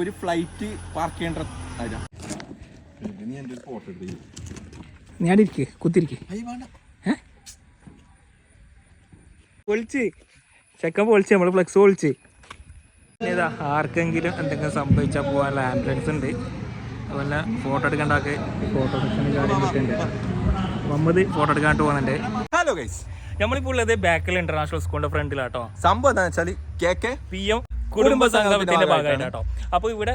ഒരു flight park ചെയ്യേണ്ട ഞാനിരിക്കേ കുത്തിരിക്കേ പൊളിച്ച് ചെക്കൻ പൊളിച്ച് നമ്മള് ഫ്ലെക്സ് പൊളിച്ച് ഏതാ ആർക്കെങ്കിലും എന്തെങ്കിലും സംഭവിച്ചാൽ പോകാനുള്ള ആംബുലൻസ് ഉണ്ട്. അതുപോലെ ഫോട്ടോ എടുക്കേണ്ടതൊക്കെ ഫോട്ടോ സെക്ഷന് കാര്യം കിട്ടുന്നുണ്ട്. മുഹമ്മദ് ഫോട്ടോ എടുക്കാണ്ട് പോകുന്നുണ്ട്. ഹലോ ഗൈസ്, നമ്മളിപ്പോൾ ഉള്ളത് ബാക്കൽ ഇന്റർനാഷണൽ സ്കൂളിന്റെ ഫ്രണ്ടിലാട്ടോ. സംഭവം എന്താ വെച്ചാൽ PM കുടുംബ സംഗമത്തിന്റെ ഭാഗമായിട്ടോ. അപ്പോൾ ഇവിടെ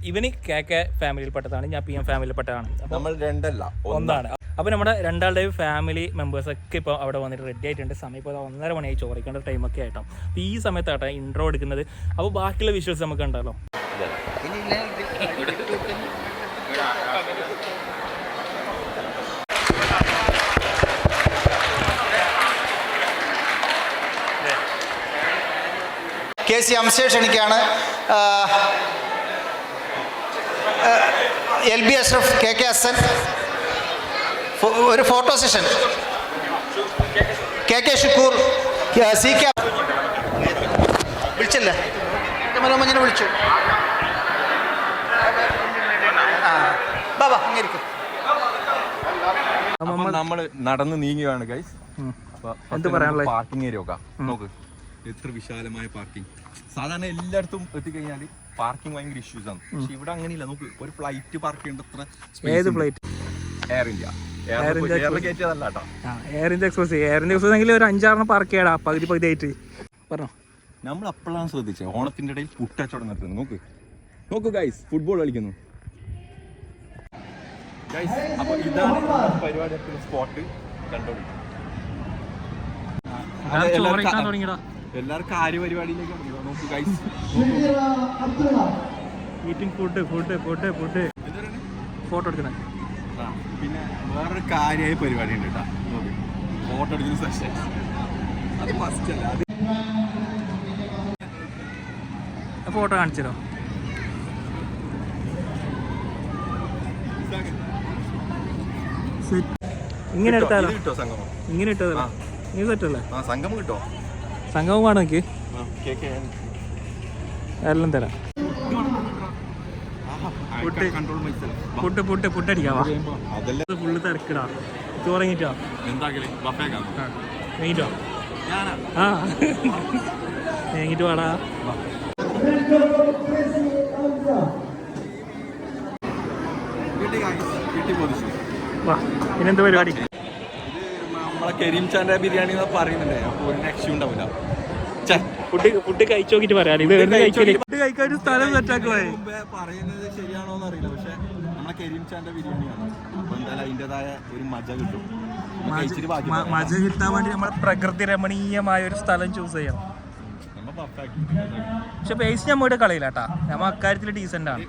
ഇവന് KK ഫാമിലിയിൽപ്പെട്ടതാണ്, ഞാൻ PM ഫാമിലിയിൽപ്പെട്ടതാണ്. നമ്മൾ രണ്ടല്ല ഒന്നാണ്. അപ്പോൾ നമ്മുടെ രണ്ടാളുടെയും ഫാമിലി മെമ്പേഴ്സൊക്കെ ഇപ്പോൾ അവിടെ വന്നിട്ട് റെഡി ആയിട്ടുണ്ട്. സമയം ഇപ്പോൾ 1:30 മണിയായി, ചോദിക്കേണ്ട ടൈമൊക്കെ ആയിട്ടോ. അപ്പോൾ ഈ സമയത്താട്ടോ ഇൻട്രോ എടുക്കുന്നത്. അപ്പോൾ ബാക്കിയുള്ള വിഷ്വൽസ് നമുക്ക് ഉണ്ടല്ലോ. KC അംശയെ ക്ഷണിക്കുകയാണ്. LB അഷ്റഫ്, KK ഹസൻ, ഒരു photo session. KK Shukkoor, CK വിളിച്ചല്ലേ, മഞ്ഞനെ വിളിച്ചു. ബാബാ ഇങ്ങനെയിരിക്കും. നമ്മൾ നടന്ന് നീങ്ങുകയാണ് ഗൈസ്. എന്ത് പറയാനുള്ളത്? പാർക്കിംഗ് ഏരിയ ഒക്കെ നോക്ക്, എത്ര വിശാലമായ പാർക്കിംഗ്. സാധാരണ എല്ലായിടത്തും എത്തിക്കഴിഞ്ഞാൽ പാർക്കിംഗ് ഭയങ്കര ഇഷ്യൂസ് ആണ്. പക്ഷെ ഇവിടെ അങ്ങനെയില്ല. നോക്ക്, ഒരു ഫ്ലൈറ്റ് പാർക്ക് ചെയ്യേണ്ട അത്ര. ഏത് ഫ്ലൈറ്റ്? എയർ ഇന്ത്യ കയറ്റിയതല്ല കേട്ടോ. എയർ ഇന്ത്യ എക്സ്പ്രസ് എങ്കിൽ ഒരു 5-6 പാർക്ക് ചെയ്യടാ, പകുതി ആയിട്ട് പറഞ്ഞോ. നമ്മൾ അപ്പോഴാണ് ശ്രദ്ധിച്ചത് ഓണത്തിന്റെ ഇടയിൽ പുട്ടച്ചവടം നടത്തുന്നത്. നോക്ക് ഗൈസ്, ഫുട്ബോൾ കളിക്കുന്നു ഗൈസ്. അപ്പൊ ഇതാണ് പരിപാടി സ്പോട്ട്. കണ്ടോളൂ, എല്ലാവർക്കും കാര്യപരിപാടിയിലേക്ക് നോക്കൂ ഗൈസ്. ഈറ്റിംഗ് ഫുഡ് ഫോട്ടോ എടുക്കണേ. പിന്നെ വേറൊരു കാര്യമായ പരിപാടി ഉണ്ട് കേട്ടോ. നോക്ക്, ഫോട്ടോ എടുക്കുന്ന സെഷൻ. അത് ഫസ്റ്റ് അല്ല, അത് ഫോട്ടോ കാണിച്ചോ. ഇങ്ങനെ എടുത്താലോ? കിട്ടോ സംഗമം? ഇങ്ങനെ ഇട്ടത് നീ സെറ്റല്ലേ? സംഗമം കിട്ടോ? സംഗമം വേണം എനിക്ക്. എല്ലാം തരാം. ഫുഡ് അടിക്കാവാ. ഫുള്ള് തിരക്കിടാ. ചോറങ്ങിട്ടോ? വാങ്ങിട്ടോ? വാങ്ങിട്ട് വാടാ. പിന്നെന്താ പരിപാടി? നമ്മളെ കരീം ചാന്റെ ബിരിയാണി പറയുന്നുണ്ടേ. അപ്പൊ ഒരു രക്ഷ ഉണ്ടാവില്ല. ഫുഡ് കഴിച്ചു നോക്കിട്ട് പറയാം. ഫുഡ് കഴിക്കാൻ സ്ഥലം സെറ്റാക്കുവേ. പറയുന്നത് ശരിയാണോന്ന് അറിയില്ല, പക്ഷെ നമ്മളെ കരീം ചാന്റെ ബിരിയാണിയാണ്. അപ്പൊ എന്തായാലും അതിൻ്റെതായ ഒരു മജ കിട്ടും. മജ കിട്ടാൻ വേണ്ടി നമ്മൾ പ്രകൃതി രമണീയമായ ഒരു സ്ഥലം ചൂസ് ചെയ്യണം. പക്ഷെ പൈസ നമ്മളുടെ കളയില്ല കേട്ടാ. നമ്മ അക്കാര്യത്തിൽ ഡീസന്റ് ആണ്.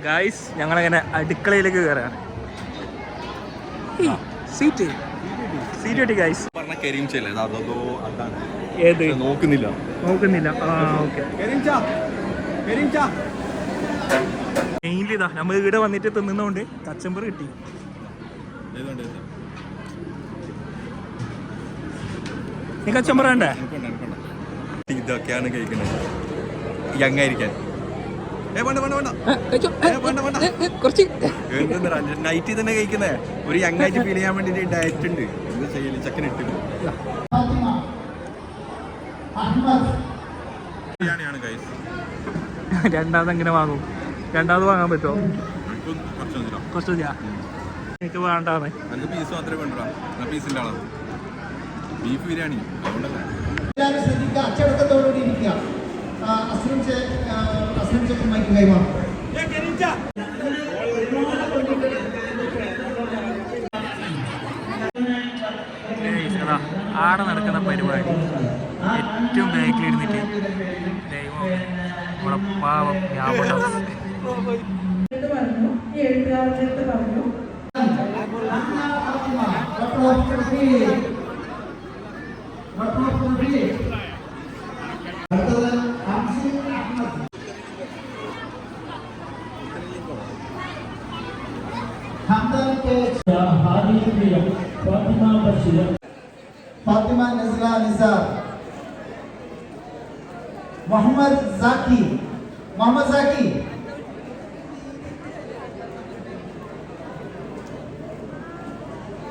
ഗായ്സ്, ഞങ്ങളങ്ങനെ അടുക്കളയിലേക്ക് കയറാണ്. സീറ്റ് കിട്ടി ഗായ്സ്. ഏത് നോക്കുന്നില്ല? ഓക്കെ. മെയിൻലി ഇതാ നമ്മൾ ഇവിടെ വന്നിട്ട് തിന്നുന്നോണ്ട് കച്ചമ്പർ കിട്ടി. നീ കച്ചമ്പർ വേണ്ടേ? ഇതൊക്കെയാണ് കഴിക്കുന്നത് യങ്ങായിരിക്കാൻ. നൈറ്റിൽ തന്നെ കഴിക്കുന്നേ. ഒരു യങ്ങായിട്ട് ഫീൽ ചെയ്യാൻ വേണ്ടി ഡയറ്റ് ഉണ്ട്. എന്താ ചെയ്യല്? ചക്കൻ ഇട്ട് രണ്ടാമത് എങ്ങനെ വാങ്ങും? രണ്ടാമത് വാങ്ങാൻ പറ്റുമോ? കുറച്ച് എനിക്ക് വേണ്ടാന്ന്. പീസ് മാത്രമേ വേണ്ട. പീസിന്റെ ആളാണ് ബീഫ് ബിരിയാണി. അതുകൊണ്ടല്ലേ അച്ചടക്കത്തോടുകൂടി ഇരിക്കുക. കൈമാറും. ആടെ നടക്കുന്ന പരിപാടി ഏറ്റവും ബാക്കിലിരുന്നിട്ട് നമ്മുടെ പാവം ഫാത്തിമ നസ്ല നിസാർ, मोहम्मद जाकी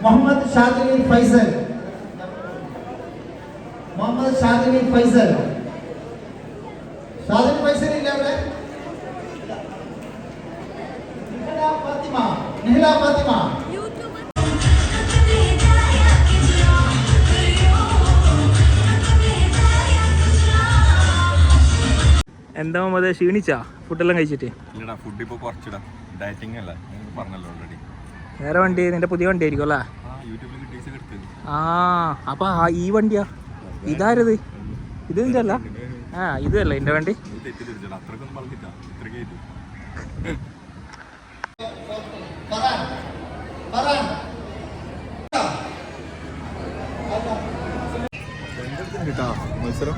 मोहम्मद शादिनी फैजल शादिनी फैजल इല്ല അവിടെ നിഹില ഫാത്തിമ എന്താ മതി ക്ഷീണിച്ചാ ഫുഡെല്ലാം കഴിച്ചിട്ട്? ഇല്ലടാ, ഫുഡ് ഇപ്പോൾ കുറച്ചിടാം, ഡയറ്റിംഗ് അല്ല, നിങ്ങൾ പറഞ്ഞല്ലോ ഓൾറെഡി. വേറെ വണ്ടി, നിന്റെ പുതിയ വണ്ടി ആയിരിക്കും അല്ലേ? യൂട്യൂബിൽ ഡീസൽ എടുത്തത്. അപ്പൊ ഈ വണ്ടിയാ? ഇതാരത്? ഇത് നിന്റെ അല്ല? ഇതല്ല എന്റെ വണ്ടി. തെറ്റിദ്ധരിച്ചടാ, അത്രക്കൊന്നും പറഞ്ഞില്ല, ഇത്രക്കേ ഇത്. മത്സരം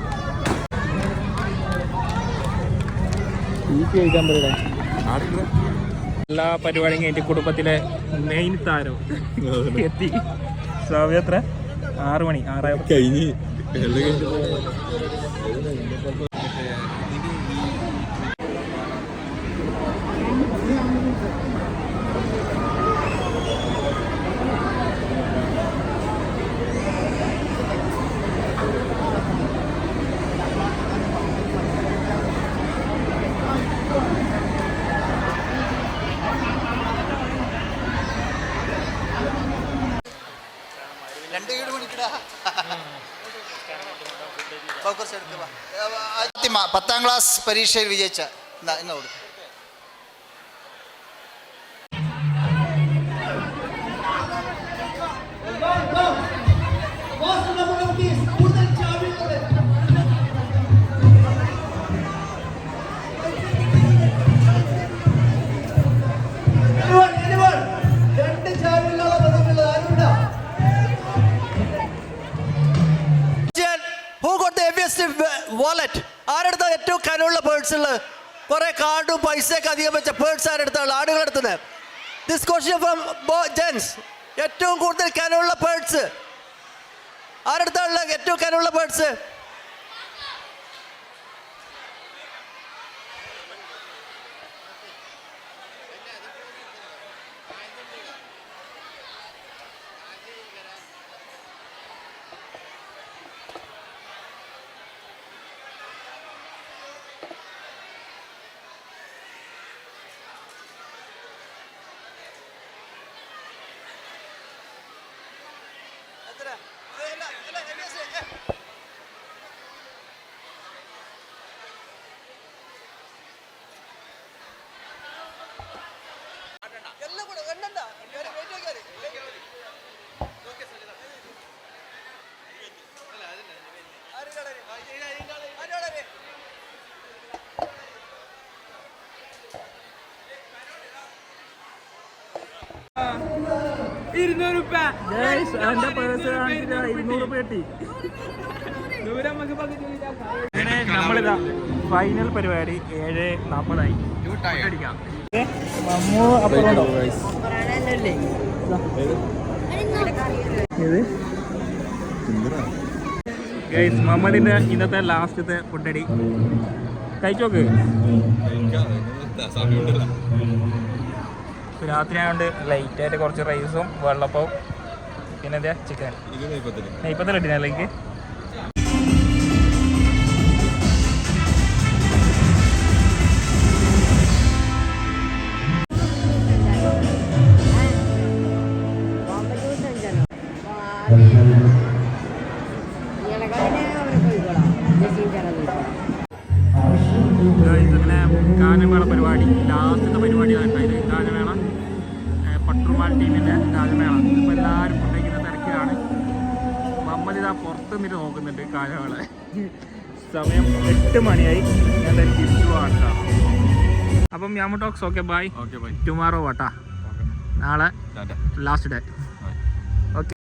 എല്ലാ പരിപാടിയും കഴിഞ്ഞിട്ട് കുടുംബത്തിലെ മെയിൻ താരം എത്തി. സമയം എത്ര? 6 മണി. 6 കഴിഞ്ഞ് പത്താം ക്ലാസ് പരീക്ഷയിൽ വിജയിച്ച ഇന്ന് കൊടുക്കും. വാലറ്റ് ആരെടുത്ത ഏറ്റവും കനമുള്ള പേഴ്സ് ഉള്ളത്? കുറെ കാർഡും പൈസയൊക്കെ അധികം വെച്ച പേഴ്സ് ആരെടുത്താണ്? ആടുകളെടുത്തത്. This question from Jens. ഏറ്റവും കൂടുതൽ കനമുള്ള പേഴ്സ് ആരെടുത്താണുള്ള? ഏറ്റവും കനമുള്ള പേഴ്സ് നമ്മളിതാ ഫൈനൽ പരിപാടി 7:40 അടിക്കാം. മമ്മദിന്റെ ഇന്നത്തെ ലാസ്റ്റത്തെ ഫുഡടി കഴിച്ചോക്ക്. രാത്രി ആയതുകൊണ്ട് ലൈറ്റായിട്ട് കുറച്ച് റൈസും വെള്ളപ്പവും പിന്നെ എന്താ ചിക്കൻ നെയ്പ്പത്തിലിട്ടിനല്ലേക്ക്. ഗാനമേള പരിപാടി ലാസ്റ്റത്തെ പരിപാടിയാണ് ഉണ്ടായത്. ഗാനമേള പട്ടുമാൽ ടീമിൻ്റെ ഗാനമേള. ഇപ്പോൾ എല്ലാവരും കൊണ്ടുവയ്ക്കുന്ന തിരക്കിലാണ്. മമ്മദ് ഇതാ പുറത്ത് നിന്നിട്ട് നോക്കുന്നുണ്ട് ഗാനമേള. സമയം 8 മണിയായി. ഞാൻ തിരിച്ചു പോകാം. അപ്പം യാമു ടോക്സ് ഓക്കെ ബൈ. ടുമാറോ വാട്ടാ. നാളെ ലാസ്റ്റ് ഡേ.